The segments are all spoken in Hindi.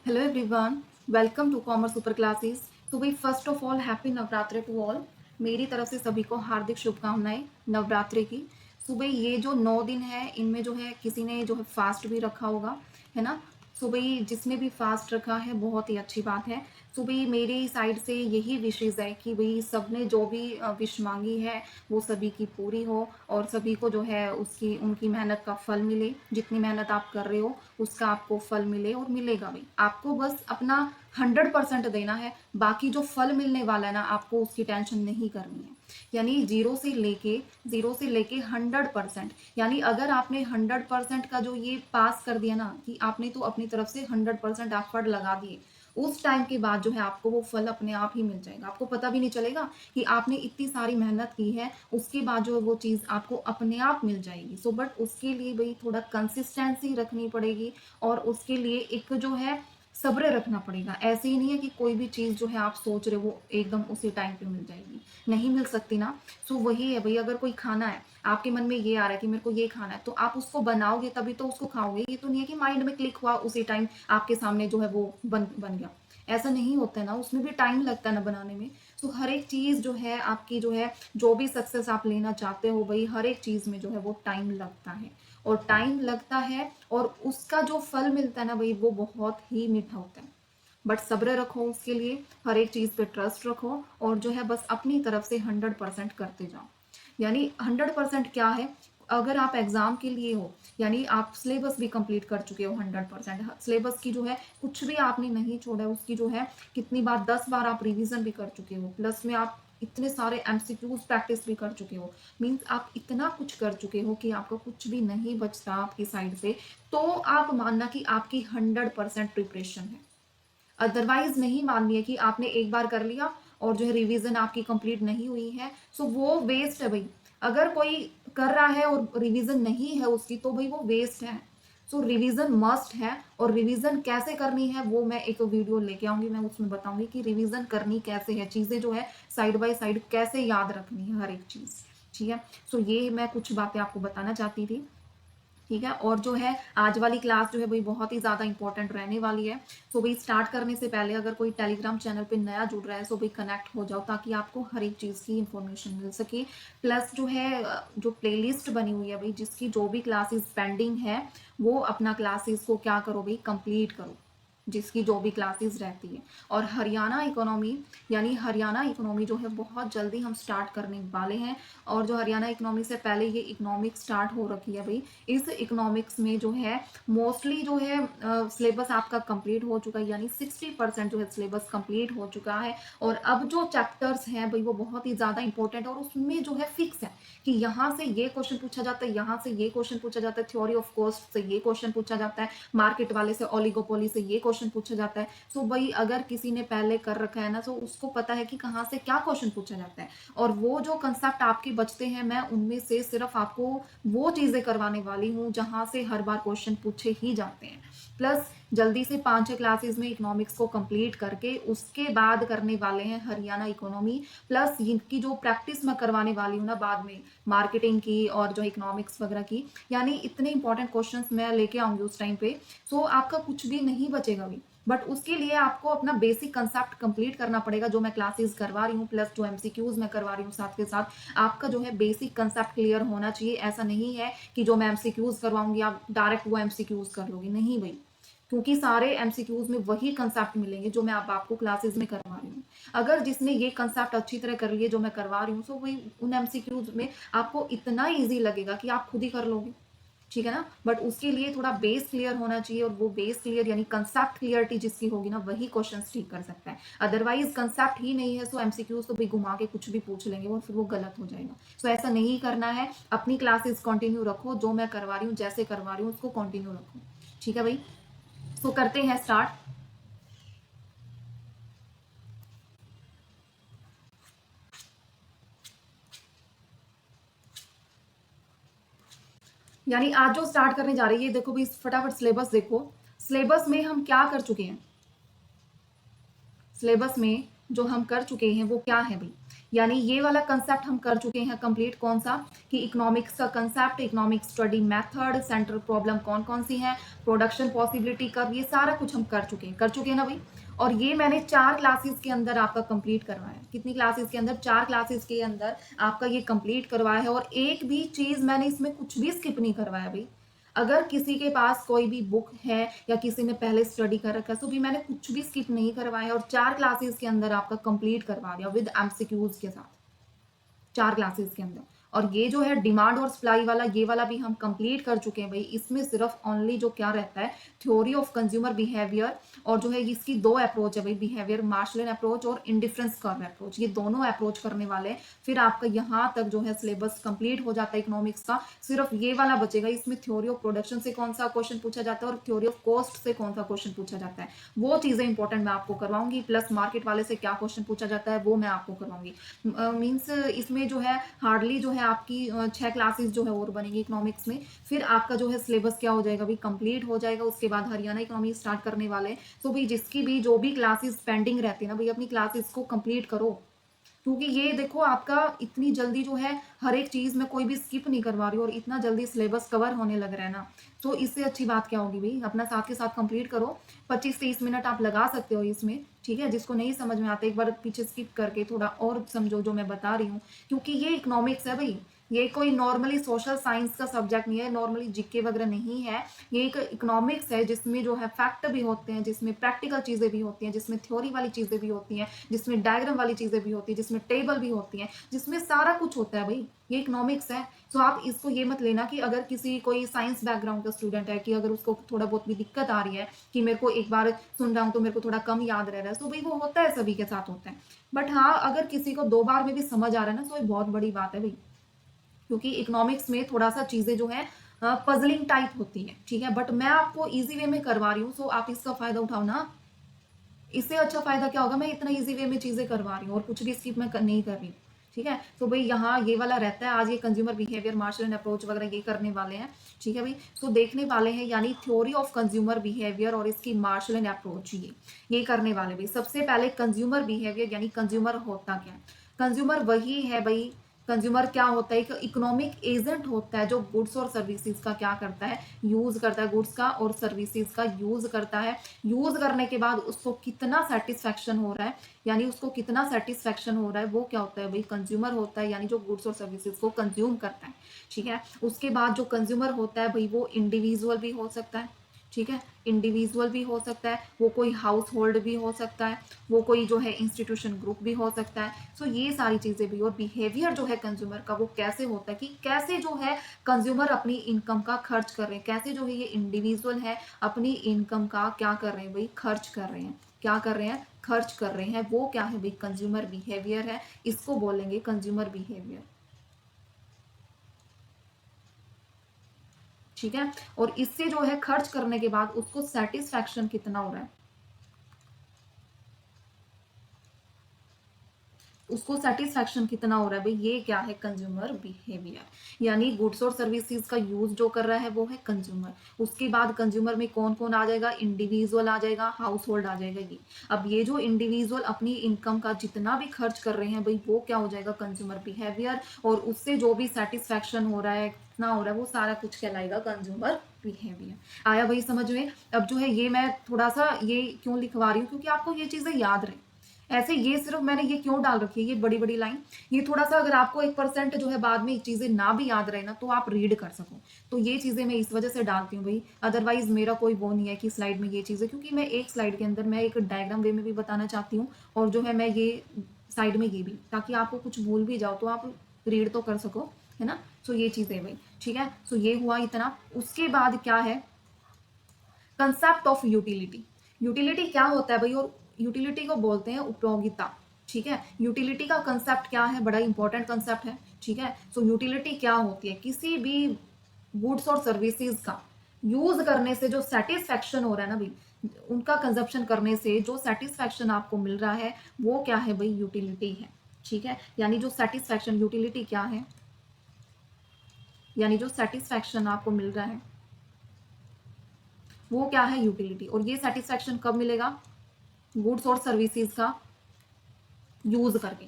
Hello everyone, welcome to commerce super classes. तो भाई first of all happy Navratri to all. मेरी तरफ से सभी को हार्दिक शुभकामनाएं नवरात्रि की। सो भाई ये जो 9 दिन है इनमें जो है किसी ने जो है फास्ट भी रखा होगा, है ना। सो भाई जिसने भी फास्ट रखा है बहुत ही अच्छी बात है। सो भाई मेरी साइड से यही विशेष है कि भाई सबने जो भी विश मांगी है वो सभी की पूरी हो और सभी को जो है उसकी उनकी मेहनत का फल मिले। जितनी मेहनत आप कर रहे हो उसका आपको फल मिले और मिलेगा भी। आपको बस अपना 100% देना है। बाकी जो फल मिलने वाला है ना आपको उसकी टेंशन नहीं करनी है। यानी जीरो से लेके 100%। यानी अगर आपने 100% का जो ये पास कर दिया ना कि आपने तो अपनी तरफ से 100% एफर्ट लगा दिए, उस टाइम के बाद जो है आपको वो फल अपने आप ही मिल जाएगा। आपको पता भी नहीं चलेगा कि आपने इतनी सारी मेहनत की है, उसके बाद जो है वो चीज़ आपको अपने आप मिल जाएगी। सो बट उसके लिए भाई थोड़ा कंसिस्टेंसी रखनी पड़ेगी और उसके लिए एक जो है सब्र रखना पड़ेगा। ऐसे ही नहीं है कि कोई भी चीज़ जो है आप सोच रहे हो वो एकदम उसी टाइम पे मिल जाएगी, नहीं मिल सकती ना। सो वही है भाई, अगर कोई खाना है आपके मन में ये आ रहा है कि मेरे को ये खाना है, तो आप उसको बनाओगे तभी तो उसको खाओगे। ये तो नहीं है कि माइंड में क्लिक हुआ उसी टाइम आपके सामने जो है वो बन बन गया। ऐसा नहीं होता है ना, उसमें भी टाइम लगता है ना बनाने में। सो हर एक चीज़ जो है आपकी जो है जो भी सक्सेस आप लेना चाहते हो भाई हर एक चीज़ में जो है वो टाइम लगता है। और टाइम लगता है और उसका जो फल मिलता है ना भाई वो बहुत ही मीठा होता है। बट सब्र रखो उसके लिए, हर एक चीज़ पे ट्रस्ट रखो और जो है बस अपनी तरफ से 100% करते जाओ। यानी 100% क्या है, अगर आप एग्जाम के लिए हो यानी आप सिलेबस भी कंप्लीट कर चुके हो 100%। सिलेबस की जो है कुछ भी आपने नहीं छोड़ा है, उसकी जो है कितनी बार 10 बार आप रिवीजन भी कर चुके हो, प्लस में आप इतने सारे एमसीक्यूज प्रैक्टिस भी कर चुके हो। मीन्स आप इतना कुछ कर चुके हो कि आपका कुछ भी नहीं बचता आपकी साइड से। तो आप मानना कि आपकी 100% प्रिपरेशन है। अदरवाइज नहीं माननी है कि आपने एक बार कर लिया और जो है रिवीजन आपकी कंप्लीट नहीं हुई है, सो वो वेस्ट है भाई। अगर कोई कर रहा है और रिवीजन नहीं है उसकी तो भाई वो वेस्ट है। सो रिवीजन मस्ट है। और रिवीजन कैसे करनी है वो मैं एक वीडियो लेके आऊंगी, मैं उसमें बताऊंगी कि रिवीजन करनी कैसे है, चीजें जो है साइड बाय साइड कैसे याद रखनी है हर एक चीज। ठीक है। सो ये मैं कुछ बातें आपको बताना चाहती थी। ठीक है। और जो है आज वाली क्लास जो है भाई बहुत ही ज़्यादा इंपॉर्टेंट रहने वाली है। सो भाई स्टार्ट करने से पहले अगर कोई टेलीग्राम चैनल पे नया जुड़ रहा है सो भाई कनेक्ट हो जाओ ताकि आपको हर एक चीज़ की इंफॉर्मेशन मिल सके। प्लस जो है जो प्लेलिस्ट बनी हुई है भाई जिसकी जो भी क्लासेस पेंडिंग है वो अपना क्लासेस को क्या करो भाई कंप्लीट करो, जिसकी जो भी क्लासेस रहती है। और हरियाणा इकोनॉमी यानी हरियाणा इकोनॉमी जो है बहुत जल्दी हम स्टार्ट करने वाले हैं। और जो हरियाणा इकोनॉमी से पहले ये इकोनॉमिक्स स्टार्ट हो रखी है भाई, इस इकोनॉमिक्स में जो है मोस्टली जो है सिलेबस आपका कंप्लीट हो चुका है, यानी 60% जो है सिलेबस कंप्लीट हो चुका है। और अब जो चैप्टर्स हैं भाई वो बहुत ही ज़्यादा इंपॉर्टेंट और उसमें जो है फिक्स है कि यहाँ से ये क्वेश्चन पूछा जाता है, यहाँ से ये क्वेश्चन पूछा जाता है, थ्योरी ऑफ कॉस्ट से ये क्वेश्चन पूछा जाता है, मार्केट वाले से ओलिगोपोली से ये क्वेश्चन पूछा जाता है। सो भाई अगर किसी ने पहले कर रखा है ना तो उसको पता है कि कहाँ से क्या क्वेश्चन पूछा जाता है। और वो जो कंसेप्ट आपके बचते हैं मैं उनमें से सिर्फ आपको वो चीज़ें करवाने वाली हूँ जहाँ से हर बार क्वेश्चन पूछे ही जाते हैं। प्लस जल्दी से 5-6 क्लासेस में इकोनॉमिक्स को कंप्लीट करके उसके बाद करने वाले हैं हरियाणा इकोनॉमी। प्लस इनकी जो प्रैक्टिस मैं करवाने वाली हूँ ना बाद में मार्केटिंग की और जो इकोनॉमिक्स वगैरह की, यानी इतने इंपॉर्टेंट क्वेश्चंस मैं लेके आऊंगी उस टाइम पे। सो आपका कुछ भी नहीं बचेगा भी। बट उसके लिए आपको अपना बेसिक कंसेप्ट कंप्लीट करना पड़ेगा जो मैं क्लासेस करवा रही हूँ, प्लस जो एमसीक्यूज मैं करवा रही हूँ साथ के साथ आपका जो है बेसिक कंसेप्ट क्लियर होना चाहिए। ऐसा नहीं है कि जो मैं एमसीक्यूज करवाऊंगी आप डायरेक्ट वो एमसीक्यूज कर लोगे, नहीं भाई। क्योंकि सारे एमसीक्यूज में वही कंसेप्ट मिलेंगे जो मैं अब आपको क्लासेस में करवा रही हूँ। अगर जिसने ये कंसेप्ट अच्छी तरह कर लिए जो मैं करवा रही हूँ तो वही उन एमसीक्यूज में आपको इतना ईजी लगेगा कि आप खुद ही कर लोगे। ठीक है ना। बट उसके लिए थोड़ा बेस क्लियर होना चाहिए और वो बेस क्लियर यानी कंसेप्ट क्लियरिटी जिसकी होगी ना वही क्वेश्चन ठीक कर सकता है। अदरवाइज कंसेप्ट ही नहीं है सो एमसीक्यूज तो भाई घुमा के कुछ भी पूछ लेंगे और फिर वो गलत हो जाएगा। सो ऐसा नहीं करना है। अपनी क्लासेस कंटिन्यू रखो, जो मैं करवा रही हूँ जैसे करवा रही हूँ उसको कंटिन्यू रखो। ठीक है भाई। सो करते हैं स्टार्ट। यानी आज जो स्टार्ट करने जा रही है देखो भाई फटाफट सिलेबस देखो। सिलेबस में हम क्या कर चुके हैं, सिलेबस में जो हम कर चुके हैं वो क्या है भाई। यानी ये वाला कंसेप्ट हम कर चुके हैं कंप्लीट। कौन सा? कि इकोनॉमिक्स का concept, economic study method, central problem कौन कौन सी है, प्रोडक्शन पॉसिबिलिटी कर्व, ये सारा कुछ हम कर चुके हैं ना भाई। और ये मैंने 4 क्लासेस के अंदर आपका कंप्लीट करवाया है। कितनी क्लासेस के अंदर? 4 क्लासेस के अंदर आपका ये कंप्लीट करवाया है। और एक भी चीज मैंने इसमें कुछ भी स्किप नहीं करवाया भाई। अगर किसी के पास कोई भी बुक है या किसी ने पहले स्टडी कर रखा है तो भी मैंने कुछ भी स्किप नहीं करवाया और 4 क्लासेस के अंदर आपका कंप्लीट करवा दिया विद एमसीक्यूज के साथ, 4 क्लासेस के अंदर। और ये जो है डिमांड और सप्लाई वाला, ये वाला भी हम कंप्लीट कर चुके हैं भाई। इसमें सिर्फ ओनली जो क्या रहता है, थ्योरी ऑफ कंज्यूमर बिहेवियर, और जो है इसकी 2 अप्रोच है भाई, बिहेवियर मार्शलन अप्रोच और इंडिफरेंस कर्व अप्रोच, ये दोनों अप्रोच करने वाले हैं। फिर आपका यहाँ तक जो है सिलेबस कंप्लीट हो जाता है इकोनॉमिक्स का। सिर्फ ये वाला बचेगा, इसमें थ्योरी ऑफ प्रोडक्शन से कौन सा क्वेश्चन पूछा जाता है और थ्योरी ऑफ कॉस्ट से कौन सा क्वेश्चन पूछा जाता है, वो चीजें इंपॉर्टेंट मैं आपको करवाऊंगी। प्लस मार्केट वाले से क्या क्वेश्चन पूछा जाता है वो मैं आपको करवाऊंगी। मीन्स इसमें जो है हार्डली जो है आपकी 6 क्लासेस जो है और बनेंगी इकोनॉमिक्स में। फिर आपका जो है सिलेबस क्या हो जाएगा भाई, कंप्लीट हो जाएगा। उसके बाद हरियाणा इकोनॉमी स्टार्ट करने वाले हैं। तो भाई जिसकी भी जो भी क्लासेस पेंडिंग रहती है ना भाई, अपनी क्लासेस को कंप्लीट करो। क्योंकि ये देखो आपका इतनी जल्दी जो है हर एक चीज में कोई भी स्किप नहीं करवा रही और इतना जल्दी सिलेबस कवर होने लग रहा है ना, तो इससे अच्छी बात क्या होगी भाई। अपना साथ के साथ कंप्लीट करो। 25-30 मिनट आप लगा सकते हो इसमें, ठीक है। जिसको नहीं समझ में आता एक बार पीछे स्किप करके थोड़ा और समझो जो मैं बता रही हूँ। क्योंकि ये इकोनॉमिक्स है भाई, ये कोई नॉर्मली सोशल साइंस का सब्जेक्ट नहीं है, नॉर्मली जीके वगैरह नहीं है। ये एक इकोनॉमिक्स है जिसमें जो है फैक्ट भी होते हैं, जिसमें प्रैक्टिकल चीजें भी होती हैं, जिसमें थ्योरी वाली चीजें भी होती हैं, जिसमें डायग्राम वाली चीजें भी होती है, जिसमें टेबल भी होती है, जिसमें सारा कुछ होता है भाई। ये इकोनॉमिक्स है। तो आप इसको ये मत लेना कि अगर किसी कोई साइंस बैकग्राउंड का स्टूडेंट है कि अगर उसको थोड़ा बहुत भी दिक्कत आ रही है कि मेरे को एक बार सुन रहा हूँ तो मेरे को थोड़ा कम याद रह रहा है, तो भाई वो होता है, सभी के साथ होता है। बट हाँ, अगर किसी को 2 बार में भी समझ आ रहा है ना, तो ये बहुत बड़ी बात है भाई। क्योंकि इकोनॉमिक्स में थोड़ा सा चीजें जो है पजलिंग टाइप होती है, ठीक है। बट मैं आपको इजी वे में करवा रही हूँ, सो आप इसका फायदा उठाओ ना। इससे अच्छा फायदा क्या होगा, मैं इतना इजी वे में चीजें करवा रही हूँ और कुछ भी स्किप मैं नहीं कर रही हूँ, ठीक है। तो भाई यहाँ ये वाला रहता है। आज ये कंज्यूमर बिहेवियर, मार्शल अप्रोच वगैरह ये करने वाले हैं, ठीक है भाई। तो देखने वाले हैं, यानी थ्योरी ऑफ कंज्यूमर बिहेवियर और इसकी मार्शल अप्रोच, ये करने वाले भाई। सबसे पहले कंज्यूमर बिहेवियर, यानी कंज्यूमर होता क्या है। कंज्यूमर वही है भाई, कंज्यूमर क्या होता है, एक इकोनॉमिक एजेंट होता है जो गुड्स और सर्विसेज का क्या करता है, यूज करता है, गुड्स का और सर्विसेज का यूज करता है। यूज करने के बाद उसको कितना सेटिस्फेक्शन हो रहा है, यानी उसको कितना सेटिस्फेक्शन हो रहा है, वो क्या होता है भाई, कंज्यूमर होता है, यानी जो गुड्स और सर्विसेज को कंज्यूम करता है, ठीक है। उसके बाद जो कंज्यूमर होता है भाई, वो इंडिविजुअल भी हो सकता है, ठीक है। इंडिविजुअल भी हो सकता है, वो कोई हाउस होल्ड भी हो सकता है, वो कोई जो है इंस्टीट्यूशन ग्रुप भी हो सकता है। सो ये सारी चीजें भी। और बिहेवियर जो है कंज्यूमर का, वो कैसे होता है कि कैसे जो है कंज्यूमर अपनी इनकम का खर्च कर रहे हैं, कैसे जो है ये इंडिविजुअल है अपनी इनकम का क्या कर रहे हैं भाई, खर्च कर रहे हैं। क्या कर रहे हैं, खर्च कर रहे हैं। वो क्या है भाई, कंज्यूमर बिहेवियर है। इसको बोलेंगे कंज्यूमर बिहेवियर, ठीक है। और इससे जो है खर्च करने के बाद उसको सेटिस्फैक्शन कितना हो रहा है, उसको सेटिस्फैक्शन कितना हो रहा है भाई, ये क्या है, कंज्यूमर बिहेवियर। यानी गुड्स और सर्विसेज का यूज जो कर रहा है वो है कंज्यूमर। उसके बाद कंज्यूमर में कौन कौन आ जाएगा, इंडिविजुअल आ जाएगा, हाउस होल्ड आ जाएगा ये। अब ये जो इंडिविजुअल अपनी इनकम का जितना भी खर्च कर रहे हैं भाई, वो क्या हो जाएगा, कंज्यूमर बिहेवियर। और उससे जो भी सेटिस्फैक्शन हो रहा है, कितना हो रहा है, वो सारा कुछ कहलाएगा कंज्यूमर बिहेवियर। आया भाई समझ में। अब जो है ये मैं थोड़ा सा ये क्यों लिखवा रही हूँ, क्योंकि आपको ये चीजें याद रहे। ऐसे ये सिर्फ मैंने ये क्यों डाल रखी है, ये बड़ी बड़ी लाइन, ये थोड़ा सा अगर आपको 1% जो है बाद में चीजें ना भी याद रहे ना, तो आप रीड कर सको। तो ये चीजें मैं इस वजह से डालती हूँ भाई। अदरवाइज मेरा कोई वो नहीं है कि स्लाइड में ये चीजें, क्योंकि मैं एक स्लाइड के अंदर मैं एक डायग्राम वे में भी बताना चाहती हूँ, और जो है मैं ये साइड में ये भी, ताकि आपको कुछ भूल भी जाओ तो आप रीड तो कर सको, है ना। सो ये चीजें भाई, ठीक है। सो ये हुआ इतना। उसके बाद क्या है, कंसेप्ट ऑफ यूटिलिटी। यूटिलिटी क्या होता है भाई, और यूटिलिटी को बोलते हैं उपयोगिता, ठीक है। यूटिलिटी का कंसेप्ट क्या है, बड़ा इंपॉर्टेंट कंसेप्ट है, ठीक है। सो यूटिलिटी क्या होती है, किसी भी गुड्स और सर्विसेज का यूज करने से जो सेटिस्फेक्शन हो रहा है ना भाई, उनका कंजप्शन करने से जो सेटिस्फेक्शन आपको मिल रहा है, वो क्या है भाई, यूटिलिटी है, ठीक है। यानी जो सेटिस्फेक्शन, यूटिलिटी क्या है, यानी जो सेटिस्फेक्शन आपको मिल रहा है वो क्या है, यूटिलिटी। और ये सेटिस्फेक्शन कब मिलेगा, गुड्स और सर्विसेज का यूज करके।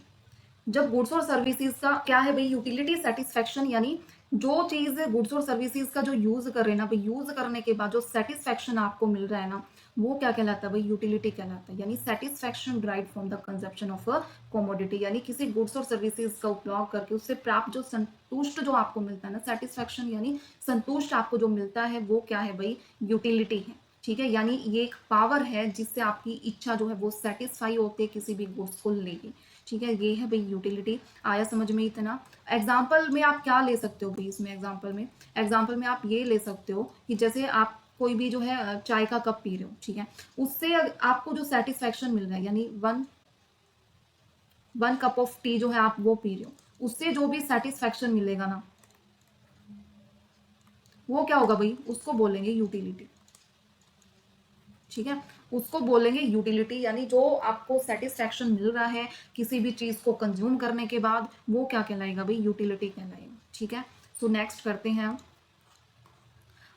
जब गुड्स और सर्विसेज का क्या है भाई, यूटिलिटी सेटिस्फेक्शन, यानी जो चीज गुड्स और सर्विसेज का जो यूज कर रहे हैं ना भाई, यूज करने के बाद जो सेटिस्फेक्शन आपको मिल रहा है ना, वो क्या कहलाता है भाई, यूटिलिटी कहलाता है। यानी satisfaction drive from the consumption of a commodity, यानी किसी गुड्स और सर्विसेज का उपयोग करके उससे प्राप्त जो संतुष्ट जो आपको मिलता है ना, सेटिस्फेक्शन यानी संतुष्ट आपको जो मिलता है, वो क्या है भाई, यूटिलिटी है। ठीक है, यानी ये एक पावर है जिससे आपकी इच्छा जो है वो सेटिस्फाई होती है किसी भी गुड्स को लेके। ठीक है, ये है भाई यूटिलिटी। आया समझ में इतना? एग्जाम्पल में आप क्या ले सकते हो भाई इसमें? एग्जाम्पल में आप ये ले सकते हो कि जैसे आप कोई भी जो है चाय का कप पी रहे हो, ठीक है, उससे आपको जो सेटिस्फेक्शन मिल रहा है, यानी one one cup of T जो है आप वो पी रहे हो, उससे जो भी सेटिस्फेक्शन मिलेगा ना, वो क्या होगा भाई, उसको बोलेंगे यूटिलिटी। ठीक है, उसको बोलेंगे यूटिलिटी, यानी जो आपको सेटिस्फेक्शन मिल रहा है किसी भी चीज को कंज्यूम करने के बाद, वो क्या कहलाएगा भाई, यूटिलिटी कहलाएगा। ठीक है, सो नेक्स्ट करते हैं हम।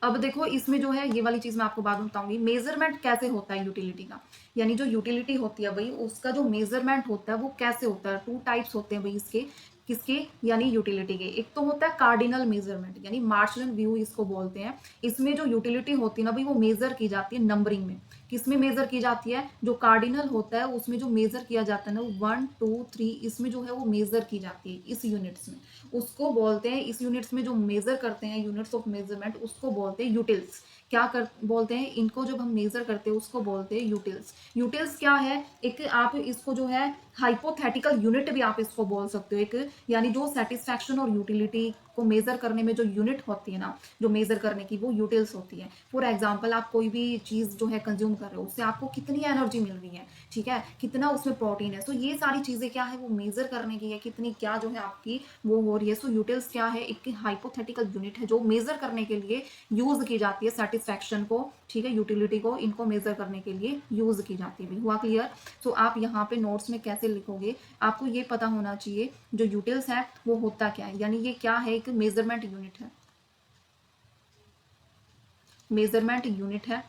अब देखो इसमें जो है ये वाली चीज मैं आपको बाद में बताऊंगी, मेजरमेंट कैसे होता है यूटिलिटी का। यानी जो यूटिलिटी होती है भाई, उसका जो मेजरमेंट होता है वो कैसे होता है। टू टाइप्स होते हैं भाई इसके, किसके, यानी यूटिलिटी के। एक तो होता है कार्डिनल मेजरमेंट, यानी मार्शलन व्यू इसको बोलते हैं। इसमें जो यूटिलिटी होती है ना भाई, वो मेजर की जाती है नंबरिंग में। किसमें मेजर की जाती है, जो कार्डिनल होता है उसमें जो मेजर किया जाता है ना, वो 1 2 3 इसमें जो है वो मेजर की जाती है इस यूनिट्स में। उसको बोलते हैं, इस यूनिट्स में जो मेजर करते हैं, यूनिट्स ऑफ मेजरमेंट, उसको बोलते हैं यूटिल्स। क्या कर बोलते हैं इनको, जब हम मेजर करते हैं उसको बोलते हैं यूटिल्स। यूटिल्स क्या है, एक आप इसको जो है हाइपोथेटिकल यूनिट भी आप इसको बोल सकते हो एक, यानी जो सेटिस्फैक्शन और यूटिलिटी को मेजर करने में जो यूनिट होती है ना, जो मेजर करने की, वो यूटिल्स होती है। फॉर एग्जाम्पल, आप कोई भी चीज जो है कंज्यूम कर रहे हो, उससे आपको कितनी एनर्जी मिल रही है, ठीक है, कितना उसमें प्रोटीन है, तो ये सारी चीजें क्या है, वो मेजर करने की है, कितनी क्या जो है आपकी वो हो रही है। सो यूटिल्स क्या है, एक हाइपोथेटिकल यूनिट है जो मेजर करने के लिए यूज की जाती है सेटिस्फैक्शन को। ठीक है, यूटिलिटी को, इनको मेजर करने के लिए यूज की जाती है। हुआ क्लियर? सो आप यहाँ पे नोट्स में कैसे लिखोगे, आपको ये पता होना चाहिए जो यूटिल्स है वो होता क्या है, यानी ये क्या है, एक मेजरमेंट यूनिट है, मेजरमेंट यूनिट है।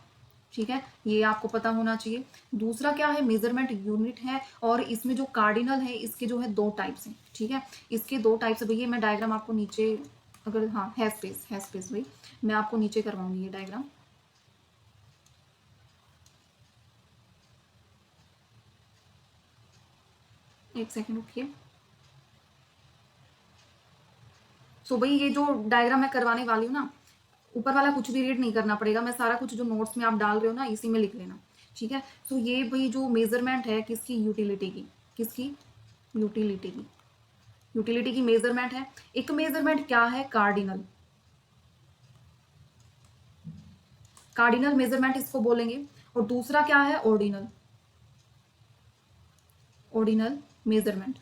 ठीक है, ये आपको पता होना चाहिए। दूसरा क्या है, मेजरमेंट यूनिट है, और इसमें जो कार्डिनल है इसके जो है दो टाइप्स हैं। ठीक है, इसके दो टाइप्स है भैया, मैं डायग्राम आपको नीचे, अगर हाँ है स्पेस भाई, मैं आपको नीचे करवाऊंगी ये डायग्राम। एक सेकेंड रुकिए। सो भाई ये जो डायग्राम मैं करवाने वाली हूँ ना, ऊपर वाला कुछ भी रीड नहीं करना पड़ेगा, मैं सारा कुछ जो नोट्स में आप डाल रहे हो ना, इसी में लिख लेना। ठीक है, सो ये भाई जो मेजरमेंट है किसकी, यूटिलिटी की, किसकी, यूटिलिटी की, यूटिलिटी की मेजरमेंट है। एक मेजरमेंट क्या है, कार्डिनल, कार्डिनल मेजरमेंट इसको बोलेंगे। और दूसरा क्या है, ऑर्डिनल, ऑर्डिनल मेजरमेंट।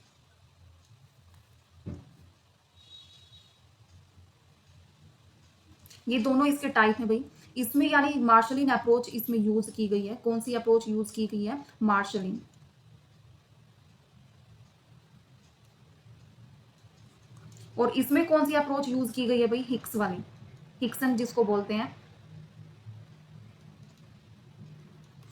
ये दोनों इसके टाइप हैं भाई। इसमें यानी मार्शलिन अप्रोच इसमें यूज की गई है। कौन सी अप्रोच यूज की गई है, मार्शलिन। और इसमें कौन सी अप्रोच यूज की गई है भाई, हिक्स वाली, हिक्सन जिसको बोलते हैं,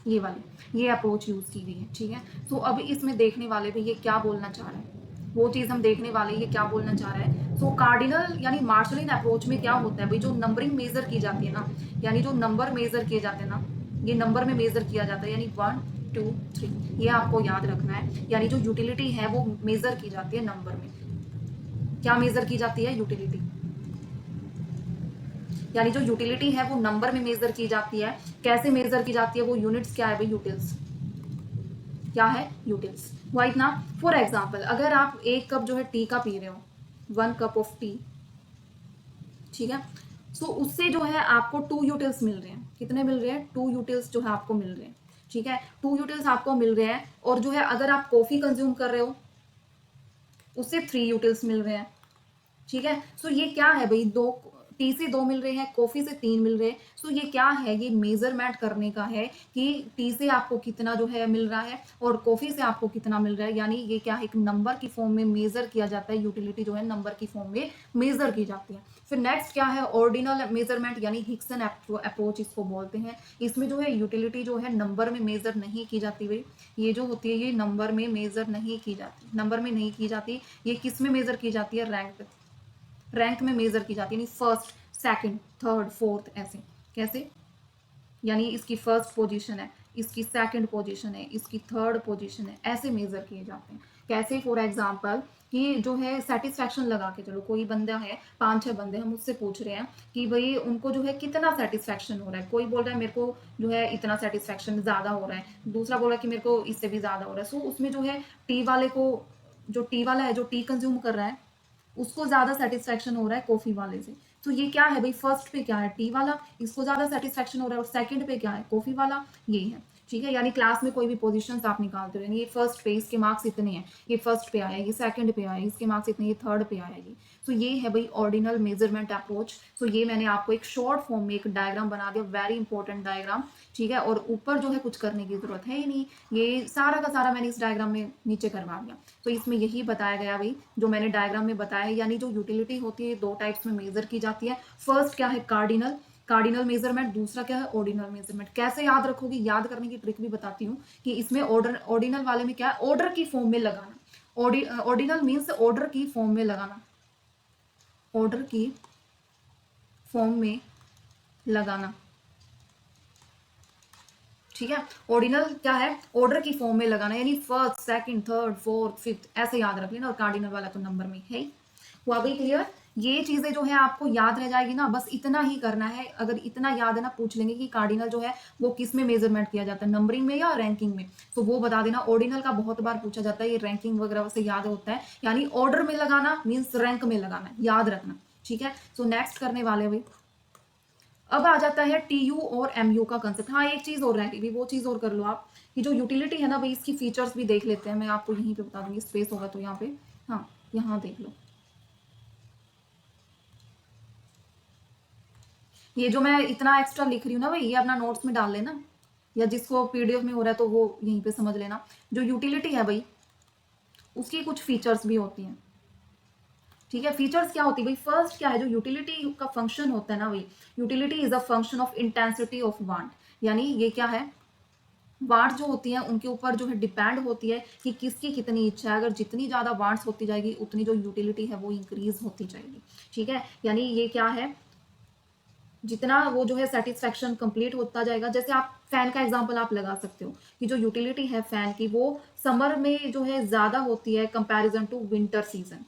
ये वाली, ये अप्रोच यूज की गई है। ठीक है, तो अब इसमें देखने वाले भी ये क्या बोलना चाह रहा है, वो चीज हम देखने वाले ये क्या बोलना चाह रहा है। सो कार्डिनल यानी मार्शलिन अप्रोच में क्या होता है भाई, जो नंबरिंग मेजर की जाती है ना, यानी जो नंबर मेजर किए जाते हैं ना, ये नंबर में मेजर किया जाता है, यानी 1 2 3, ये आपको याद रखना है। यानी जो यूटिलिटी है वो मेजर की जाती है नंबर में। क्या मेजर की जाती है, यूटिलिटी, यानी जो यूटिलिटी है वो नंबर में मेजर की जाती है। कैसे मेजर की जाती है, वो यूनिट्स क्या है भाई, यूटिल्स, क्या है, यूटिल्स। हुआ इतना? फॉर एग्जाम्पल, अगर आप एक कप जो है टी का पी रहे हो, 1 कप ऑफ टी, ठीक है, सो उससे जो है आपको 2 यूटिल्स मिल रहे हैं। कितने मिल रहे हैं, 2 यूटिल्स जो है आपको मिल रहे हैं। ठीक है, 2 यूटिल्स आपको मिल रहे हैं। और जो है अगर आप कॉफी कंज्यूम कर रहे हो, उससे 3 यूटिल्स मिल रहे हैं। ठीक है, सो ये क्या है भाई, दो, टी से 2 मिल रहे हैं, कॉफी से 3 मिल रहे हैं। सो ये क्या है, ये मेजरमेंट करने का है कि टी से आपको कितना जो है मिल रहा है और कॉफी से आपको कितना मिल रहा है। यानी ये क्या है, एक नंबर की फॉर्म में मेजर किया जाता है, यूटिलिटी जो है नंबर की फॉर्म में मेजर की जाती है। फिर नेक्स्ट क्या है, ऑर्डिनल मेजरमेंट यानी हिक्सन अप्रोच इसको बोलते हैं। इसमें जो है यूटिलिटी जो है नंबर में मेजर नहीं की जाती भाई, ये जो होती है ये नंबर में मेजर नहीं की जाती, नंबर में नहीं की जाती, ये किस में मेजर की जाती है, रैंक पे, रैंक में मेजर की जाती है, यानी फर्स्ट सेकंड थर्ड फोर्थ ऐसे। कैसे, यानी इसकी फर्स्ट पोजीशन है, इसकी सेकंड पोजीशन है, इसकी थर्ड पोजीशन है, ऐसे मेजर किए जाते हैं। कैसे, फॉर एग्जांपल कि जो है सेटिस्फैक्शन लगा के चलो, कोई बंदा है, 5-6 बंदे हम उससे पूछ रहे हैं कि भाई उनको जो है कितना सेटिस्फैक्शन हो रहा है, कोई बोल रहा है मेरे को जो है इतना सेटिस्फैक्शन ज़्यादा हो रहा है, दूसरा बोल रहा है कि मेरे को इससे भी ज़्यादा हो रहा है। सो उसमें जो है टी वाले को, जो टी वाला है जो टी कंज्यूम कर रहा है उसको ज्यादा सेटिस्फेक्शन हो रहा है कॉफी वाले से। तो ये क्या है भाई, फर्स्ट पे क्या है, टी वाला, इसको ज्यादा सेटिस्फेक्शन हो रहा है, और सेकंड पे क्या है, कॉफी वाला, ये है। ठीक है, यानी क्लास में कोई भी पोजीशंस आप निकालते हो, यानी ये फर्स्ट पे इसके मार्क्स इतने हैं, ये फर्स्ट पे आया, ये सेकंड पे आया, इसके मार्क्स इतने, ये थर्ड पे आया, ये। तो ये है भाई ऑर्डिनल मेजरमेंट अप्रोच। सो ये मैंने आपको एक शॉर्ट फॉर्म में एक डायग्राम बना दिया, वेरी इंपॉर्टेंट डायग्राम। ठीक है, और ऊपर जो है कुछ करने की जरूरत है ही नहीं, ये सारा का सारा मैंने इस डायग्राम में नीचे करवा दिया। तो इसमें यही बताया गया भाई जो मैंने डायग्राम में बताया है, यानी जो यूटिलिटी होती है दो टाइप्स में मेजर की जाती है। फर्स्ट क्या है, कार्डिनल, कार्डिनल मेजरमेंट, दूसरा क्या है, ऑर्डिनल मेजरमेंट। कैसे याद रखोगे, याद करने की ट्रिक भी बताती हूँ कि इसमें ऑर्डिनल वाले में क्या है, ऑर्डर की फॉर्म में लगाना। ऑर्डिनल मीन्स ऑर्डर की फॉर्म में लगाना, ऑर्डर की फॉर्म में लगाना। ठीक है, ऑर्डिनल क्या है, ऑर्डर की फॉर्म में लगाना, यानी first second third fourth fifth ऐसे याद रख लेना, और कार्डिनल वाला तो नंबर में है ही। हुआ भाई क्लियर, ये चीजें जो है आपको याद रह जाएगी ना, बस इतना ही करना है। अगर इतना याद है ना, पूछ लेंगे कि कार्डिनल जो है वो किस में मेजरमेंट किया जाता है, नंबरिंग में या रैंकिंग में, तो वो बता देना। ऑर्डिनल का बहुत बार पूछा जाता है, ये रैंकिंग वगैरह से याद होता है, यानी ऑर्डर में लगाना मीन्स रैंक में लगाना, याद रखना। ठीक है, सो नेक्स्ट करने वाले भाई, अब आ जाता है टी यू और एम यू का कंसेप्ट। हाँ, एक चीज और रहेगी, वो चीज और कर लो आप, कि जो यूटिलिटी है ना भाई, इसकी फीचर्स भी देख लेते हैं। मैं आपको यहीं पे बता दूंगी, स्पेस होगा तो यहाँ पे, हाँ यहाँ देख लो। ये जो मैं इतना एक्स्ट्रा लिख रही हूँ ना भाई, ये अपना नोट्स में डाल लेना, या जिसको पीडीएफ में हो रहा है तो वो यहीं पे समझ लेना। जो यूटिलिटी है भाई, उसकी कुछ फीचर्स भी होती हैं। ठीक है, फीचर्स क्या होती है भाई, फर्स्ट क्या है, जो यूटिलिटी का फंक्शन होता है ना भाई, utility is a function of intensity of want. यानी ये क्या है, वांट्स जो होती हैं उनके ऊपर जो है डिपेंड होती है कि किसकी कितनी इच्छा है। अगर जितनी ज़्यादा वांट्स होती जाएगी उतनी जो यूटिलिटी है वो इंक्रीज होती जाएगी। ठीक है, यानी ये क्या है, जितना वो जो है सेटिस्फेक्शन कंप्लीट होता जाएगा। जैसे आप फैन का एग्जांपल आप लगा सकते हो कि जो यूटिलिटी है फैन की वो समर में जो है ज़्यादा होती है कंपैरिजन टू विंटर सीजन।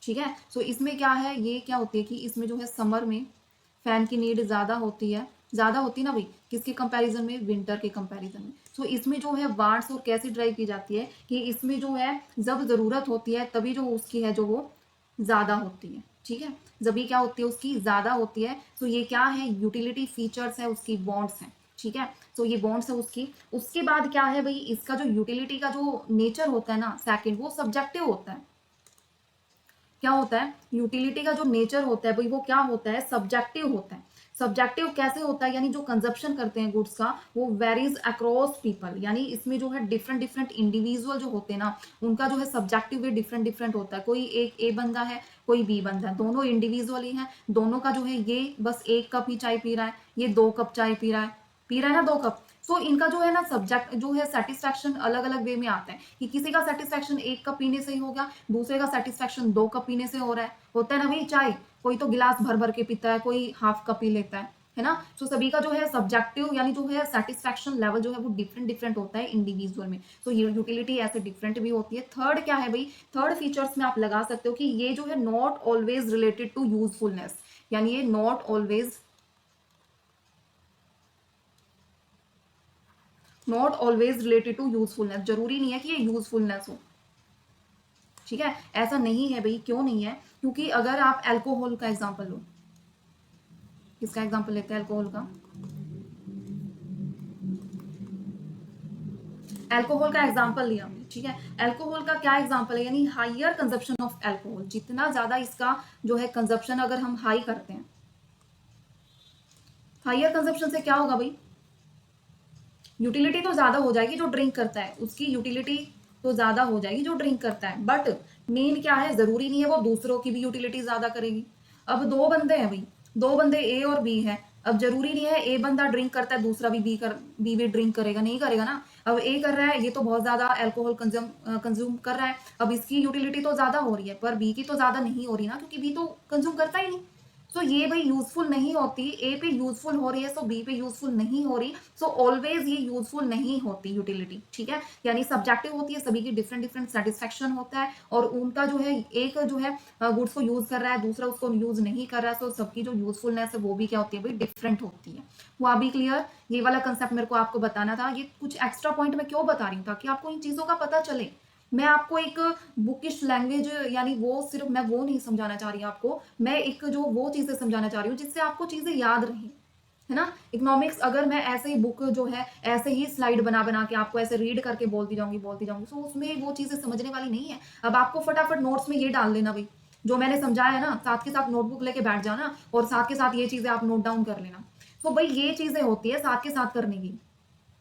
ठीक है, सो इसमें क्या है, ये क्या होती है कि इसमें जो है समर में फैन की नीड ज़्यादा होती है, ज़्यादा होती है ना भाई, किसके कंपैरिजन में, विंटर के कंपैरिजन में। सो इसमें जो है वांट्स और कैसे ड्राइव की जाती है कि इसमें जो है जब ज़रूरत होती है तभी जो उसकी है जो वो ज़्यादा होती है। ठीक है, जब भी क्या होती है उसकी ज़्यादा होती है। तो ये क्या है, यूटिलिटी फीचर्स है उसकी, बॉन्ड्स हैं। ठीक है, तो ये बॉन्ड्स है उसकी। उसके बाद क्या है भाई, इसका जो यूटिलिटी का जो नेचर होता है ना, सेकंड, वो सब्जेक्टिव होता है। क्या होता है, यूटिलिटी का जो नेचर होता है भाई वो क्या होता है, सब्जेक्टिव होता है। सब्जेक्टिव कैसे होता है, यानी जो कंजप्शन करते हैं गुड्स का वो वेरीज अक्रॉस पीपल, यानी इसमें जो है डिफरेंट डिफरेंट इंडिविजुअल जो होते हैं ना, उनका जो है सब्जेक्टिव वे डिफरेंट डिफरेंट होता है। कोई एक ए बंदा है, कोई बी बंदा है, दोनों इंडिविजुअल ही है, दोनों का जो है ये बस 1 कप ही चाय पी रहा है, ये 2 कप चाय पी रहा है ना, 2 कप। सो इनका जो है ना सब्जेक्ट जो है सेटिस्फैक्शन अलग अलग वे में आता है, कि किसी का सेटिस्फैक्शन 1 कप पीने से ही हो गया, दूसरे का सेटिस्फैक्शन 2 कप पीने से हो रहा है, होता है ना भाई चाय, कोई तो गिलास भर भर के पीता है, कोई हाफ कप पी लेता है ना। सो सभी का जो है सब्जेक्टिव यानी जो है सेटिस्फैक्शन लेवल जो है वो डिफरेंट डिफरेंट होता है इंडिविजुअल में। सो ये यूटिलिटी ऐसे डिफरेंट भी होती है। थर्ड क्या है भाई, थर्ड फीचर्स में आप लगा सकते हो कि ये जो है not always related to usefulness, यानी ये not always related to usefulness, जरूरी नहीं है कि ये यूजफुलनेस हो। ठीक है, ऐसा नहीं है भाई, क्यों नहीं है, क्योंकि अगर आप अल्कोहल का एग्जांपल लो, किसका एग्जांपल लेते हैं, अल्कोहल का, अल्कोहल का एग्जांपल लिया हमने। ठीक है, अल्कोहल का क्या एग्जांपल है, यानी हायर कंजप्शन ऑफ अल्कोहल, जितना ज्यादा इसका जो है कंजप्शन अगर हम हाई करते हैं, हायर कंजप्शन से क्या होगा भाई, यूटिलिटी तो ज्यादा हो जाएगी, जो ड्रिंक करता है उसकी यूटिलिटी तो ज्यादा हो जाएगी जो ड्रिंक करता है, बट मेन क्या है, जरूरी नहीं है वो दूसरों की भी यूटिलिटी ज्यादा करेगी। अब दो बंदे हैं भाई, दो बंदे ए और बी है। अब जरूरी नहीं है ए बंदा ड्रिंक करता है दूसरा भी बी भी ड्रिंक करेगा, नहीं करेगा ना। अब ए कर रहा है, ये तो बहुत ज्यादा अल्कोहल कंज्यूम कर रहा है, अब इसकी यूटिलिटी तो ज्यादा हो रही है, पर बी की तो ज्यादा नहीं हो रही ना, क्योंकि बी तो कंज्यूम करता ही नहीं। सो ये भाई यूजफुल नहीं होती, ए पे यूजफुल हो रही है सो बी पे यूजफुल नहीं हो रही। सो ऑलवेज ये यूजफुल नहीं होती यूटिलिटी, ठीक है। यानी सब्जेक्टिव होती है, सभी की डिफरेंट डिफरेंट सेटिस्फेक्शन होता है, और उनका जो है एक जो है गुड्स को यूज कर रहा है, दूसरा उसको यूज नहीं कर रहा है, सो सबकी जो यूजफुलनेस है वो भी क्या होती है भाई, डिफरेंट होती है। वो अभी क्लियर, ये वाला कंसेप्ट मेरे को आपको बताना था। ये कुछ एक्स्ट्रा पॉइंट मैं क्यों बता रही हूँ, ताकि आपको इन चीजों का पता चले। मैं आपको एक बुकिश लैंग्वेज, यानी वो सिर्फ मैं वो नहीं समझाना चाह रही आपको, मैं एक जो वो चीजें समझाना चाह रही हूँ जिससे आपको चीजें याद रहें, है ना। इकोनॉमिक्स अगर मैं ऐसे ही बुक जो है ऐसे ही स्लाइड बना बना के आपको ऐसे रीड करके बोलती जाऊंगी तो उसमें वो चीजें समझने वाली नहीं है। अब आपको फटाफट नोट्स में ये डाल देना भाई, जो मैंने समझाया है ना, साथ के साथ नोटबुक लेके बैठ जाना, और साथ के साथ ये चीजें आप नोट डाउन कर लेना। तो भाई ये चीजें होती है साथ के साथ करने की,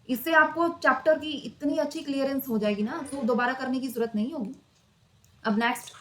इससे आपको चैप्टर की इतनी अच्छी क्लियरेंस हो जाएगी ना, तो दोबारा करने की जरूरत नहीं होगी। अब नेक्स्ट,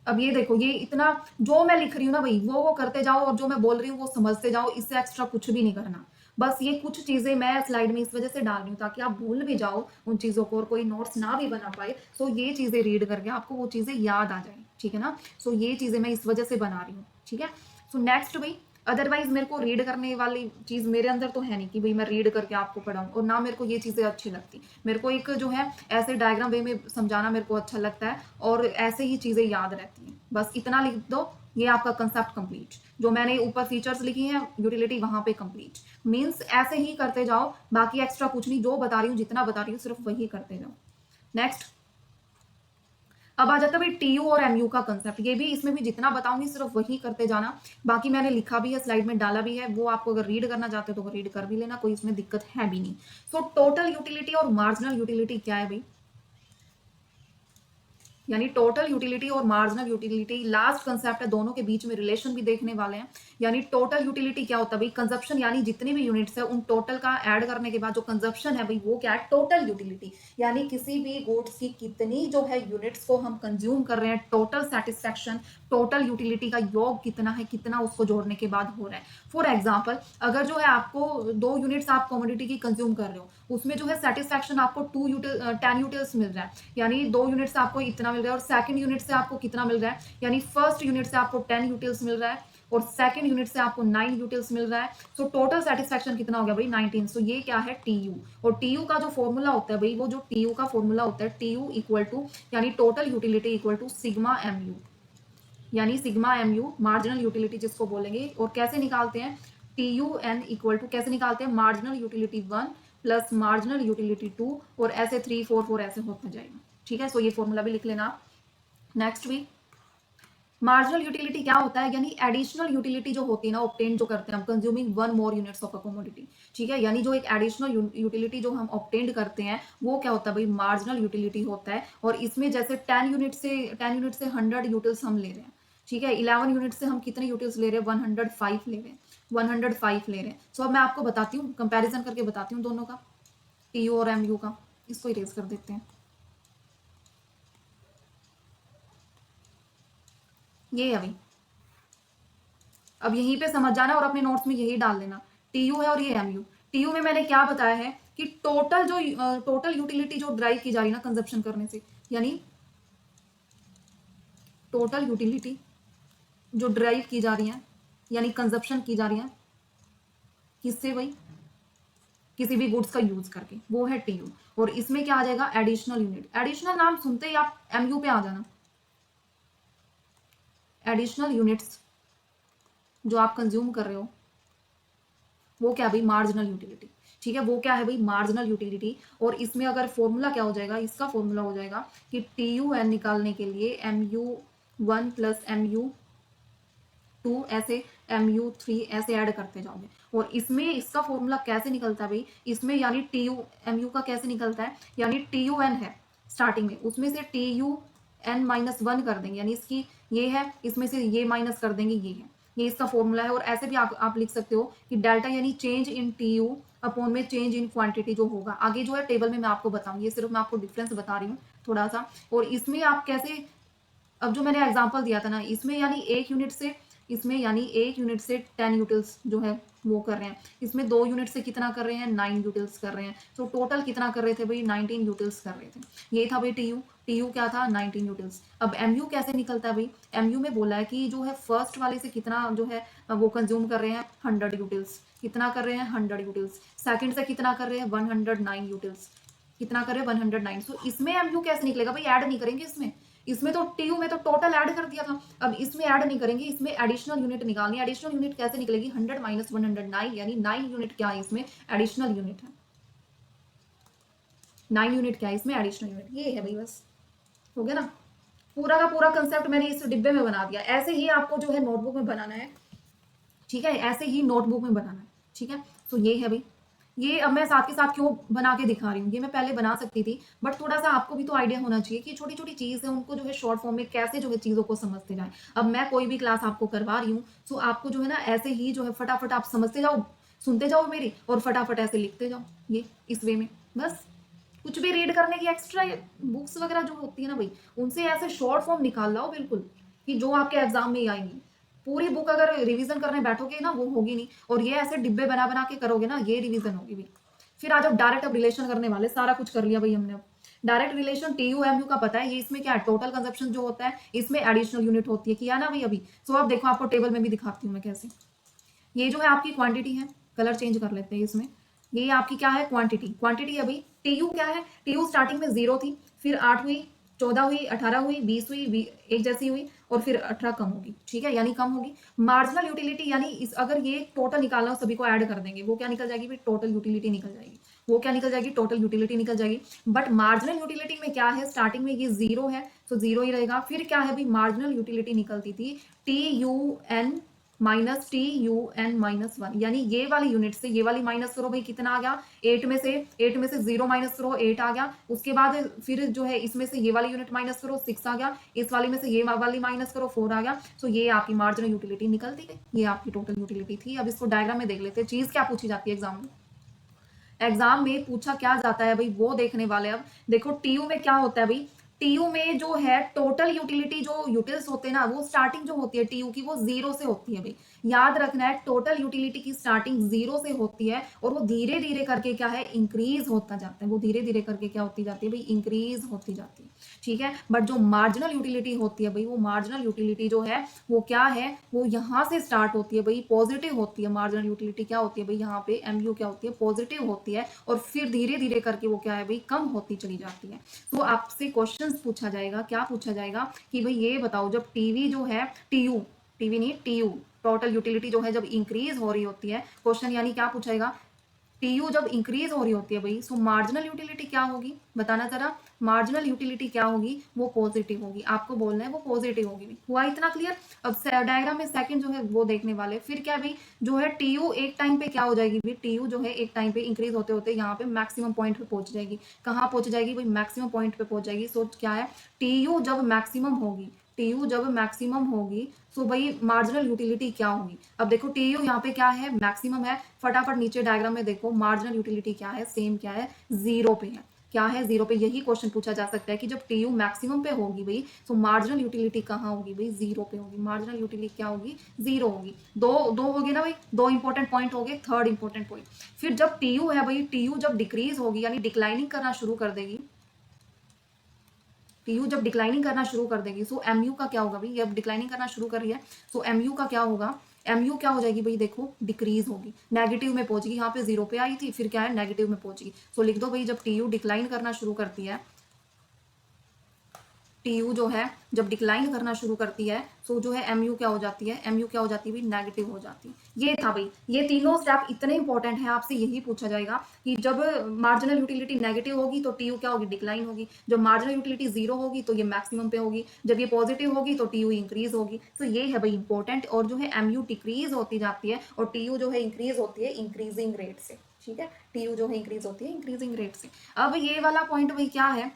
अब ये देखो, ये इतना जो मैं लिख रही हूँ ना भाई, वो करते जाओ, और जो मैं बोल रही हूँ वो समझते जाओ, इससे एक्स्ट्रा कुछ भी नहीं करना। बस ये कुछ चीजें मैं स्लाइड में इस वजह से डाल रही हूँ ताकि आप भूल भी जाओ उन चीजों को, और कोई नोट्स ना भी बना पाए, सो ये चीजें रीड करके आपको वो चीजें याद आ जाए, ठीक है ना। सो ये चीजें मैं इस वजह से बना रही हूँ, ठीक है। सो नेक्स्ट भाई, अदरवाइज मेरे को रीड करने वाली चीज मेरे अंदर तो है नहीं कि भाई मैं रीड करके आपको पढ़ाऊं, और ना मेरे को ये चीजें अच्छी लगती। मेरे को एक जो है ऐसे डायग्राम वे में समझाना मेरे को अच्छा लगता है, और ऐसे ही चीजें याद रहती हैं। बस इतना लिख दो, ये आपका कंसेप्ट कंप्लीट। जो मैंने ऊपर फीचर्स लिखी हैं यूटिलिटी वहां पे कंप्लीट, मींस ऐसे ही करते जाओ, बाकी एक्स्ट्रा कुछ नहीं, जो बता रही हूँ जितना बता रही हूँ सिर्फ वही करते जाओ। नेक्स्ट, अब आ जाता है भाई टीयू और एमयू का कंसेप्ट। ये भी, इसमें भी जितना बताऊंगी सिर्फ वही करते जाना। बाकी मैंने लिखा भी है, स्लाइड में डाला भी है, वो आपको अगर रीड करना चाहते हो तो रीड कर भी लेना, कोई इसमें दिक्कत है भी नहीं। सो टोटल यूटिलिटी और मार्जिनल यूटिलिटी क्या है भाई, यानी टोटल यूटिलिटी और मार्जिनल यूटिलिटी लास्ट कंसेप्ट है, दोनों के बीच में रिलेशन भी देखने वाले हैं। यानी टोटल यूटिलिटी क्या होता है भाई, कंजप्शन, यानी जितनी भी यूनिट्स है उन टोटल का ऐड करने के बाद जो कंजप्शन है भाई, वो क्या है, टोटल यूटिलिटी। यानी किसी भी गुड्स की कितनी जो है यूनिट्स को हम कंज्यूम कर रहे हैं, टोटल सेटिस्फेक्शन, टोटल यूटिलिटी का योग कितना है, कितना उसको जोड़ने के बाद हो रहा है। फॉर एग्जाम्पल, अगर जो है आपको 2 यूनिट्स आप कमोडिटी की कंज्यूम कर रहे हो, उसमें जो है सेटिस्फेक्शन आपको 10 यूटिल्स मिल रहा है, यानी 2 यूनिट से आपको इतना मिल रहा है, और सेकंड यूनिट से आपको कितना मिल रहा है, यानी फर्स्ट यूनिट से आपको 10 यूटिल्स मिल रहा है, और सेकंड यूनिट से आपको 9 यूटिल्स मिल रहा है। सो टोटल सेटिस्फेक्शन कितना हो गया भाई, 19। सो ये क्या है, टीयू। और टीयू का जो फॉर्मूला होता है भाई, वो जो टीयू का फॉर्मूला होता है, टीयू इक्वल टू, यानी total utility equal to sigma M U, यानी sigma M U marginal utility जिसको बोलेंगे। और कैसे निकालते हैं, T U N equal to कैसे निकालते हैं, marginal utility 1 plus marginal utility 2, और ऐसे 3 4 4 ऐसे होता जाएगा, ठीक है। सो ये फॉर्मूला भी लिख लेना आप। नेक्स्ट भी, मार्जिनल यूटिलिटी क्या होता है, यानी एडिशनल यूटिलिटी जो होती है ना, ऑब्टेन जो करते हैं हम, consuming 1 more units of a commodity, ठीक है। यानी जो एक एडिशनल यूटिलिटी जो हम ऑब्टेन करते हैं, वो क्या होता है भाई, मार्जिनल यूटिलिटी होता है। और इसमें जैसे 10 यूनिट से 100 यूटिल्स हम ले रहे हैं, ठीक है। 11 यूनिट से हम कितने यूटिल्स ले रहे हैं, 105 ले रहे हैं, 105 ले रहे हैं। सो अब मैं आपको बताती हूँ, कंपेरिजन करके बताती हूँ दोनों का, टीयू और एमयू का। इसको इरेज कर देते हैं, ये है भाई। अब यहीं पे समझ जाना और अपने नोट्स में यही डाल देना, टीयू है और ये एमयू। टीयू में मैंने क्या बताया है कि टोटल यूटिलिटी जो ड्राइव की जा रही है ना कंजप्शन करने से, यानी टोटल यूटिलिटी जो ड्राइव की जा रही है, यानी कंजप्शन की जा रही है, किससे भाई, किसी भी गुड्स का यूज करके, वो है टीयू। और इसमें क्या आ जाएगा, एडिशनल यूनिट। एडिशनल नाम सुनते ही आप एमयू पे आ जाना। एडिशनल यूनिट्स जो आप कंज्यूम कर रहे हो, वो क्या भाई, मार्जिनल यूटिलिटी, ठीक है। वो क्या है भाई, मार्जिनल यूटिलिटी। और इसमें अगर फॉर्मूला क्या हो जाएगा, इसका फॉर्मूला हो जाएगा कि टी यू एन निकालने के लिए MU1 प्लस MU2 ऐसे MU3 ऐसे ऐड करते जाओगे। और इसमें इसका फॉर्मूला कैसे निकलता है भाई, इसमें यानी MU का कैसे निकलता है, यानी TUN है स्टार्टिंग में, उसमें से TUN-1 कर देंगे, यानी इसकी ये है, इसमें से ये माइनस कर देंगे, ये है, ये इसका फॉर्मूला है। और ऐसे भी आप लिख सकते हो कि डेल्टा यानी चेंज इन टीयू अपॉन में चेंज इन क्वांटिटी जो होगा, आगे जो है टेबल में मैं आपको बताऊंगी, ये सिर्फ मैं आपको डिफरेंस बता रही हूँ थोड़ा सा। और इसमें आप कैसे अब जो मैंने एग्जांपल दिया था ना, इसमें यानी 1 यूनिट से, इसमें यानी 1 यूनिट से 10 यूटिल्स जो है वो कर रहे हैं, इसमें 2 यूनिट से कितना कर रहे हैं, 9 यूटिल्स कर रहे हैं। तो टोटल कितना कर रहे थे भाई, 19 यूटिल्स कर रहे थे। ये था भाई टीयू, टीयू क्या था, 19 यूटिल्स। अब एमयू कैसे निकलता है भाई, एमयू में बोला है कि जो है फर्स्ट वाले से कितना जो है वो कंज्यूम कर रहे हैं, 100 यूटिल्स। कितना कर रहे हैं, 100 यूटिल्स। सेकंड से कितना कर रहे हैं, 109 यूटिल्स। कितना करे, 109। सो इसमें एमयू कैसे निकलेगा भाई, ऐड नहीं करेंगे इसमें, इसमें तो टीयू में तो टोटल ऐड कर दिया था, अब इसमें ऐड नहीं करेंगे, इसमें एडिशनल यूनिट निकालनी है। एडिशनल यूनिट कैसे निकलेगी, 100 माइनस 109, यानी 9 यूनिट क्या है इसमें, एडिशनल यूनिट है। 9 यूनिट क्या है इसमें, एडिशनल यूनिट। ये है भाई, बस हो गया ना, पूरा का पूरा कंसेप्ट मैंने इस डिब्बे में बना दिया। ऐसे ही आपको जो है नोटबुक में बनाना है, ठीक है, ऐसे ही नोटबुक में बनाना है, ठीक है। तो ये है भाई, ये अब मैं साथ के साथ क्यों बना के दिखा रही हूँ, ये मैं पहले बना सकती थी, बट थोड़ा सा आपको भी तो आइडिया होना चाहिए कि छोटी छोटी चीज़ है उनको जो है शॉर्ट फॉर्म में कैसे जो है चीज़ों को समझते जाए। अब मैं कोई भी क्लास आपको करवा रही हूँ, तो आपको जो है ना ऐसे ही जो है फटाफट आप समझते जाओ, सुनते जाओ मेरी, और फटाफट ऐसे लिखते जाओ, ये इस वे में। बस कुछ भी रीड करने की एक्स्ट्रा बुक्स वगैरह जो होती है ना भाई, उनसे ऐसे शॉर्ट फॉर्म निकाल लाओ बिल्कुल, कि जो आपके एग्जाम में ही आएंगी। पूरी बुक अगर रिवीजन करने बैठोगे ना, वो होगी नहीं, और ये ऐसे डिब्बे बना बना के करोगे ना, ये रिवीजन होगी भी। फिर आज अब डायरेक्ट अब रिलेशन करने वाले, सारा कुछ कर लिया भाई हमने। अब डायरेक्ट रिलेशन टीयू एमयू का पता है, ये इसमें क्या है, टोटल कंजप्शन जो होता है, इसमें एडिशनल यूनिट होती है, किया ना भाई अभी। सो अब देखो, आपको टेबल में भी दिखाती हूँ मैं कैसे। ये जो है आपकी क्वांटिटी है, कलर चेंज कर लेते हैं इसमें। ये आपकी क्या है, क्वांटिटी, क्वांटिटी अभी। टीयू क्या है, टीयू स्टार्टिंग में 0 थी, फिर 8 हुई, 14 हुई, 18 हुई, 20 हुई, एक जैसी हुई, और फिर 18 कम होगी, ठीक है, यानी कम होगी। मार्जिनल यूटिलिटी यानी इस, अगर ये टोटल निकालना हो, सभी को ऐड कर देंगे, वो क्या निकल जाएगी भाई, टोटल यूटिलिटी निकल जाएगी। वो क्या निकल जाएगी, टोटल यूटिलिटी निकल जाएगी। बट मार्जिनल यूटिलिटी में क्या है, स्टार्टिंग में ये 0 है, तो 0 ही रहेगा। फिर क्या है भाई, मार्जिनल यूटिलिटी निकलती थी TUN माइनस TUN-1, यानी ये वाली यूनिट से ये वाली माइनस करो भाई, कितना आ गया, 8 में से 0 माइनस करो, 8 आ गया। उसके बाद फिर जो है इसमें से ये वाली यूनिट माइनस करो, 6 आ गया। इस वाली में से ये वाली माइनस करो, 4 आ गया। सो ये आपकी मार्जिनल यूटिलिटी निकलती गई, ये आपकी टोटल यूटिलिटी थी। अब इसको डायग्राम में देख लेते हैं, चीज क्या पूछी जाती है एग्जाम में। एग्जाम में पूछा क्या जाता है भाई, वो देखने वाले। अब देखो टीयू में क्या होता है भाई, टीयू में जो है टोटल यूटिलिटी, जो यूटिल्स होते हैं ना, वो स्टार्टिंग जो होती है टीयू की, वो 0 से होती है भाई। याद रखना है, टोटल यूटिलिटी की स्टार्टिंग 0 से होती है, और वो धीरे धीरे करके क्या है, इंक्रीज होता जाता है। वो धीरे धीरे करके क्या होती जाती है भाई, इंक्रीज होती जाती है, ठीक है। बट जो मार्जिनल यूटिलिटी होती है भाई, वो मार्जिनल यूटिलिटी जो है वो क्या है, वो यहाँ से स्टार्ट होती है भाई, पॉजिटिव होती है। मार्जिनल यूटिलिटी क्या होती है भाई, यहाँ पे एमयू क्या होती है, पॉजिटिव होती है, और फिर धीरे धीरे करके वो क्या है भाई, कम होती चली जाती है। तो आपसे क्वेश्चन पूछा जाएगा, क्या पूछा जाएगा कि भाई ये बताओ, जब टीवी जो है, टीयू, टीवी नहीं टीयू, टोटल यूटिलिटी जो है जब इंक्रीज हो रही होती है, क्वेश्चन यानी क्या पूछेगा, टीयू जब इंक्रीज हो रही होती है भाई, सो मार्जिनल यूटिलिटी क्या होगी, बताना जरा। मार्जिनल यूटिलिटी क्या होगी, वो पॉजिटिव होगी। आपको बोलना है वो पॉजिटिव होगी। हुआ इतना क्लियर। अब डायग्राम में सेकंड जो है वो देखने वाले। फिर क्या भाई, जो है टीयू एक टाइम पे क्या हो जाएगी भाई, टीयू जो है एक टाइम पे इंक्रीज होते होते यहाँ पे मैक्सिमम पॉइंट पे पहुंच जाएगी। कहाँ पहुंच जाएगी भाई, मैक्सिमम पॉइंट पे पहुंच जाएगी। सो क्या है, टीयू जब मैक्सिमम होगी, टीयू जब मैक्सिमम होगी, सो भाई मार्जिनल यूटिलिटी क्या होगी। अब देखो टीयू यहाँ पे क्या है, मैक्सिमम है। फटाफट नीचे डायग्राम में देखो, मार्जिनल यूटिलिटी क्या है, सेम क्या है, 0 पे है। क्या है, 0 पे। यही क्वेश्चन पूछा जा सकता है कि जब टीयू मैक्सिमम पे होगी भाई, तो मार्जिनल यूटिलिटी कहाँ होगी भाई, 0 पे होगी। मार्जिनल यूटिलिटी क्या होगी, 0 होगी। दो दो होगी ना भाई, दो इंपॉर्टेंट पॉइंट हो गए। थर्ड इंपॉर्टेंट पॉइंट, फिर जब टीयू है भाई, टीयू जब डिक्रीज होगी, यानी डिक्लाइनिंग करना शुरू कर देगी, टीयू जब डिक्लाइनिंग करना शुरू कर देगी, सो एमयू का क्या होगा भाई, अब डिक्लाइनिंग करना शुरू कर रही है, सो एमयू का क्या होगा, एमयू क्या हो जाएगी भाई, देखो डिक्रीज होगी, नेगेटिव में पहुंचेगी। यहाँ पे 0 पे आई थी, फिर क्या है, नेगेटिव में पहुंचेगी। सो लिख दो भाई, जब टीयू डिक्लाइन करना शुरू करती है, टीयू जो है जब डिक्लाइन करना शुरू करती है, सो जो है एमयू क्या हो जाती है, एमयू क्या हो जाती है भाई, नेगेटिव हो जाती है। ये था भाई, ये तीनों स्टेप इतने इंपॉर्टेंट है, आपसे यही पूछा जाएगा कि जब मार्जिनल यूटिलिटी नेगेटिव होगी तो टीयू क्या होगी, डिक्लाइन होगी। जब मार्जिनल यूटिलिटी 0 होगी तो ये मैक्सिमम पे होगी। जब ये पॉजिटिव होगी तो टीयू इंक्रीज होगी। तो ये है भाई इंपॉर्टेंट। और जो है एमयू डिक्रीज होती जाती है, और टीयू जो है इंक्रीज होती है इंक्रीजिंग रेट से, ठीक है। टीयू जो है इंक्रीज होती है इंक्रीजिंग रेट से। अब ये वाला पॉइंट भाई क्या है,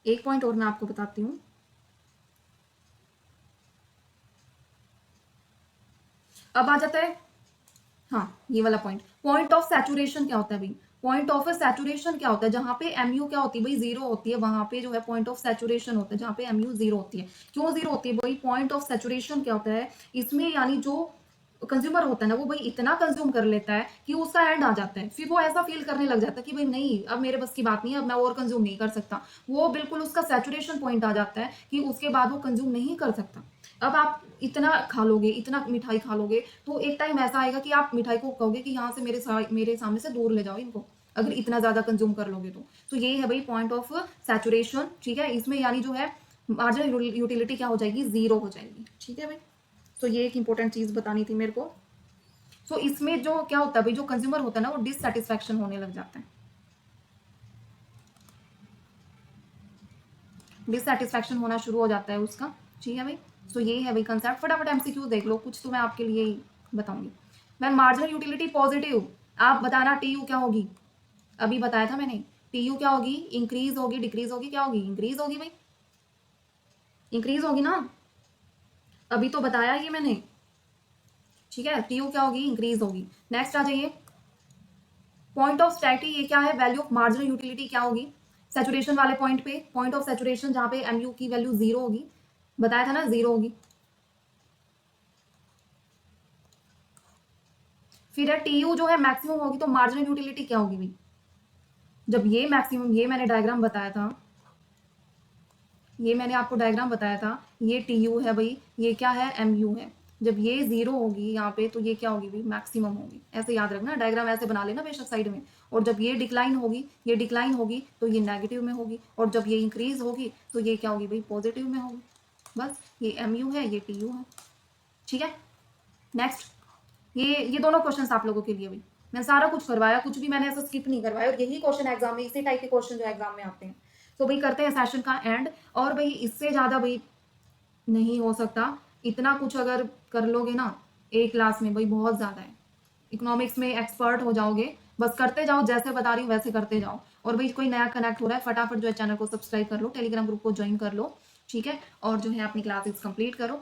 एक पॉइंट और मैं आपको बताती हूँ। अब आ जाता है, हाँ, ये वाला पॉइंट, पॉइंट ऑफ सैचुरेशन क्या होता है भाई। पॉइंट ऑफ सैचुरेशन क्या होता है, जहां पे एमयू क्या होती है भाई, जीरो होती है, वहां पे जो है पॉइंट ऑफ सैचुरेशन होता है, जहां पे एमयू जीरो होती है। क्यों जीरो होती है भाई, पॉइंट ऑफ सैचुरेशन क्या होता है इसमें, यानी जो कंज्यूमर होता है ना वो भाई इतना कंज्यूम कर लेता है कि उसका एंड आ जाता है, फिर वो ऐसा फील करने लग जाता है कि भाई नहीं अब मेरे बस की बात नहीं है, अब मैं और कंज्यूम नहीं कर सकता। वो बिल्कुल उसका सैचुरेशन पॉइंट आ जाता है कि उसके बाद वो कंज्यूम नहीं कर सकता। अब आप इतना खा लोगे, इतना मिठाई खा लोगे, तो एक टाइम ऐसा आएगा कि आप मिठाई को कहोगे कि यहाँ से मेरे सामने से दूर ले जाओ इनको, अगर इतना ज्यादा कंज्यूम कर लोगे तो ये है भाई पॉइंट ऑफ सैचुरेशन। ठीक है, इसमें यानी जो है मार्जिनल यूटिलिटी क्या हो जाएगी, जीरो हो जाएगी। ठीक है भाई, तो ये एक इंपॉर्टेंट चीज बतानी थी मेरे को। सो इसमें जो क्या होता है भाई, जो कंज्यूमर होता है ना वो डिससेटिस्फैक्शन होने लग जाता है, डिससेटिस्फैक्शन होना शुरू हो जाता है उसका। ठीक है भाई, सो ये है भाई कंसेप्ट। फटाफट एमसीक्यू देख लो, कुछ तो मैं आपके लिए ही बताऊंगी। मैं मार्जिनल यूटिलिटी पॉजिटिव, आप बताना टी यू क्या होगी, अभी बताया था मैंने। टी यू क्या होगी, इंक्रीज होगी, डिक्रीज होगी, क्या होगी, इंक्रीज होगी भाई, इंक्रीज होगी ना, अभी तो बताया ये मैंने। ठीक है, टी यू क्या होगी, इंक्रीज होगी। नेक्स्ट आ जाइए, पॉइंट ऑफ स्टैटी, ये क्या है, वैल्यू ऑफ मार्जिनल यूटिलिटी क्या होगी, सैचुरेशन वाले पॉइंट पे, पॉइंट ऑफ सैचुरेशन जहां पे एमयू की वैल्यू जीरो होगी, बताया था ना जीरो होगी। फिर है टी यू जो है मैक्सिमम होगी, तो मार्जिनल यूटिलिटी क्या होगी भाई, जब ये मैक्सिमम, ये मैंने डायग्राम बताया था, ये मैंने आपको डायग्राम बताया था, ये टी यू है भाई, ये क्या है, एम यू है। जब ये जीरो होगी यहाँ पे, तो ये क्या होगी भाई, मैक्सिमम होगी। ऐसे याद रखना, डायग्राम ऐसे बना लेना बेशक साइड में। और जब ये डिक्लाइन होगी, ये डिक्लाइन होगी, तो ये नेगेटिव में होगी। और जब ये इंक्रीज होगी, तो ये क्या होगी भाई, पॉजिटिव में होगी। बस ये एम यू है, ये टी यू है। ठीक है, नेक्स्ट, ये दोनों क्वेश्चन आप लोगों के लिए भाई, मैं सारा कुछ करवाया, कुछ भी मैंने ऐसा स्किप नहीं करवाया, और यही क्वेश्चन एग्जाम में, इसी टाइप के क्वेश्चन जो एग्जाम में आते हैं। तो भाई करते हैं सेशन का एंड। और भाई इससे ज्यादा भाई नहीं हो सकता, इतना कुछ अगर कर लोगे ना एक क्लास में भाई बहुत ज्यादा है, इकोनॉमिक्स में एक्सपर्ट हो जाओगे। बस करते जाओ, जैसे बता रही हूँ वैसे करते जाओ। और भाई कोई नया कनेक्ट हो रहा है, फटाफट जो है चैनल को सब्सक्राइब कर लो, टेलीग्राम ग्रुप को ज्वाइन कर लो। ठीक है, और जो है अपनी क्लासेस कंप्लीट करो।